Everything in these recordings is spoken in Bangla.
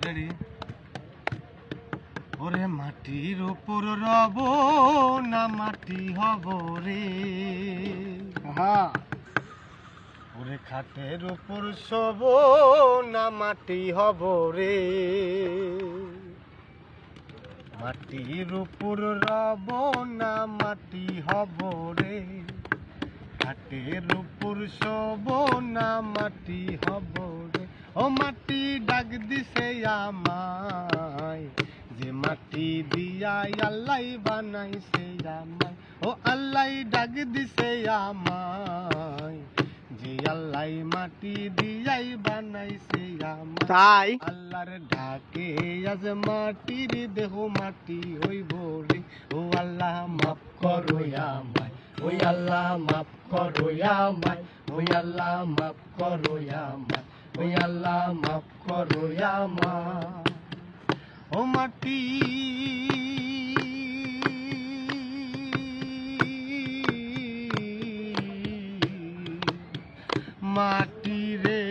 রেডি? ওরে মাটির উপর রব না মাটি হব রে, ওরে খাটের উপর শোব না মাটি হব রে, মাটির উপর রব না মাটি হব রে, খাটের উপর শোব না মাটি হব রে। ও মাটি ডাক দিছে আমায়, যে মাটি দিয়া আল্লাহ বানাইছে আমায়। ও আল্লাহ ডাক দিছে আমায়, যে আল্লাহ মাটি দিয়াই বানাইছে আমায়। তাই আল্লাহর ডাকে আজ মাটির দেহ মাটি হইব রে। ও আল্লাহ মাফ করো আমায়, ওই আল্লাহ মাফ করো আমায়, ওই আল্লাহ মাফ করো আমায়, ওই আল্লাহ মাফ করো আমায়। ও মাটি মাটি রে,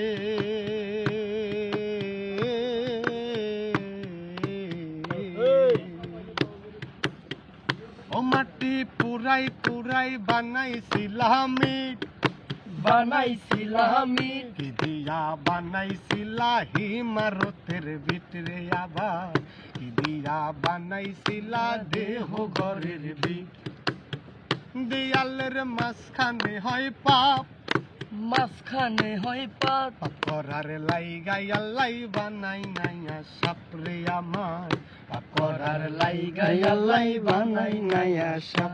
ও মাটি পুরাই পুরাই বানাইছিলাম ইট, বানাইছিলাম ইট, কি দিয়া বানাইছিলা হিমারতের ভিতরে, আবার কি দিয়া বানাইছিলা দেহ ঘরের ভিত। দেয়ালের মাঝখানে হয় পাপ, মাঝখানে হয় পাপ, পাপ করার লাইগাই আল্লাহ বানাই নাইয়া সাপরে আমার, পাপ করার লাইগাই আল্লাহ বানাই নাইয়া সাপ।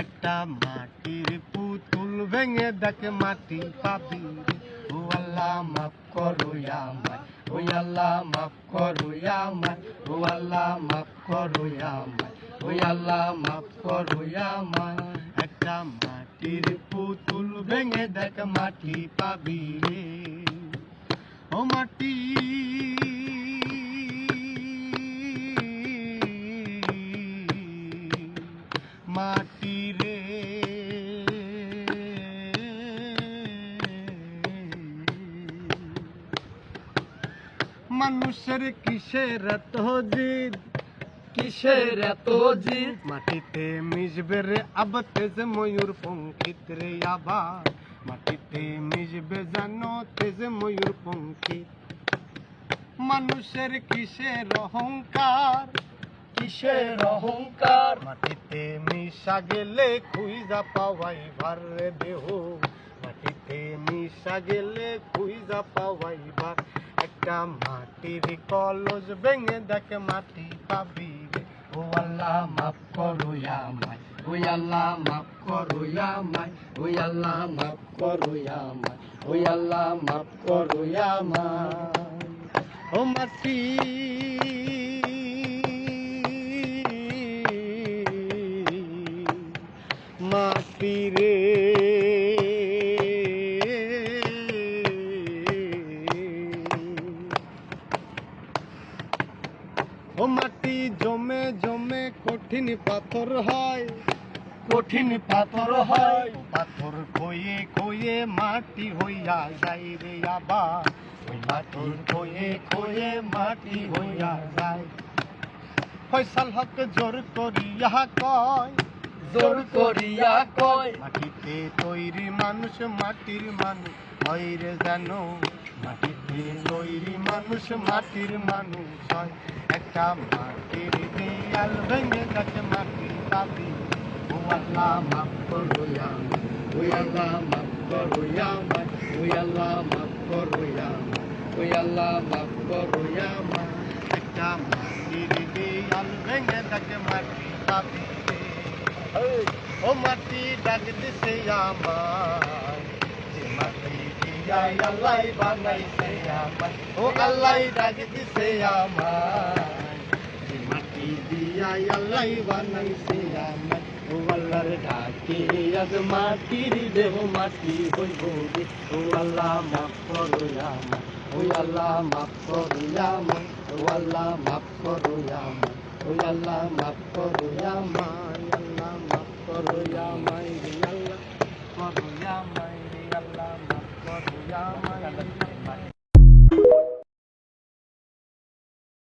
একটা মাটির পুতুল ভেঙে দেখে মাটি পাবি রে। ও আল্লাহ মাফ করো আমায়, ওই আল্লাহ মাফ করো আমায়, ও আল্লাহ মাফ করো আমায়, ওই আল্লাহ মাফ করো আমায়। একটা মাটির পুতুল ভেঙে দেখ মাটি পাবি রে। ও মাটি মাটি রে, মানুষের কিসের এত জিদ, কিসের এত জিদ, মাটিতে মিশবে রে আবতে যে ময়ূর পঙ্খিত রে, আবার মাটিতে মিশবে জানো তেজে ময়ূর পঙ্খিত। মানুষের কিসের অহংকার, কিসের অহংকার, মাটিতে মিশা গেলে খুঁজা পাওয়াই ভার রে দেহ, মাটিতে মিশা গেলে খুঁজা পাওয়াই ভার। একটা মাটির কলস ভেঙে দেখে মাটি পাবি রে। ও আল্লাহ মাফ করো আমায়, ওই আল্লাহ মাফ করো আমায়, ওই আল্লাহ মাফ করো আমায়, ওই আল্লাহ মাফ করো আমায়। ও মাটি মাটি রে, ও মাটি জমে জমে কঠিন পাথর হয়, কঠিন পাথর হয়, পাথর কয়ে কয়ে মাটি হইয়া যায় রে, আবার ওই পাথর কয়ে কয়ে মাটি হইয়া যায়। ফয়সাল হক জোর করিয়া কয়, জোর করিয়া কয়, মাটিতে তৈরি মানুষ মাটির মানুষ হয় রে জানো, মাটিতে তৈরি মানুষ মাটির মানুষ হয়। একটা মাটির দেয়াল ভেঙে গেছে মাটি পাবি। ও আল্লাহ মাফ করো আমায়, ওই আল্লাহ মাফ করো আমায়, ওই আল্লাহ মাফ করো আমায়, ওই আল্লাহ মাফ করো আমায়। একটা মাটির দেয়াল ভেঙে গেছে মাটি পাবি রে। ও মাটি ডাক দিছে আমায়, যে মাটি দিয়া আল্লাহ বানাইছে আমায়। ও আল্লাহ ডাক দিছে আমায়, যে মাটি দিয়া আল্লাহ বানাইছে আমায়। ও আল্লাহর ডাকে আজ মাটির দেহ মাটি হইব রে। ও আল্লাহ মাফ করো আমায়, ওই আল্লাহ মাফ করো আমায়, ও আল্লাহ মাফ করো আমায়, ওই আল্লাহ মাফ করো আমায়। আল্লাহ মাফ করো আমায় রে, আল্লাহ করো আমায় রে, আল্লাহ মাফ করো আমায়।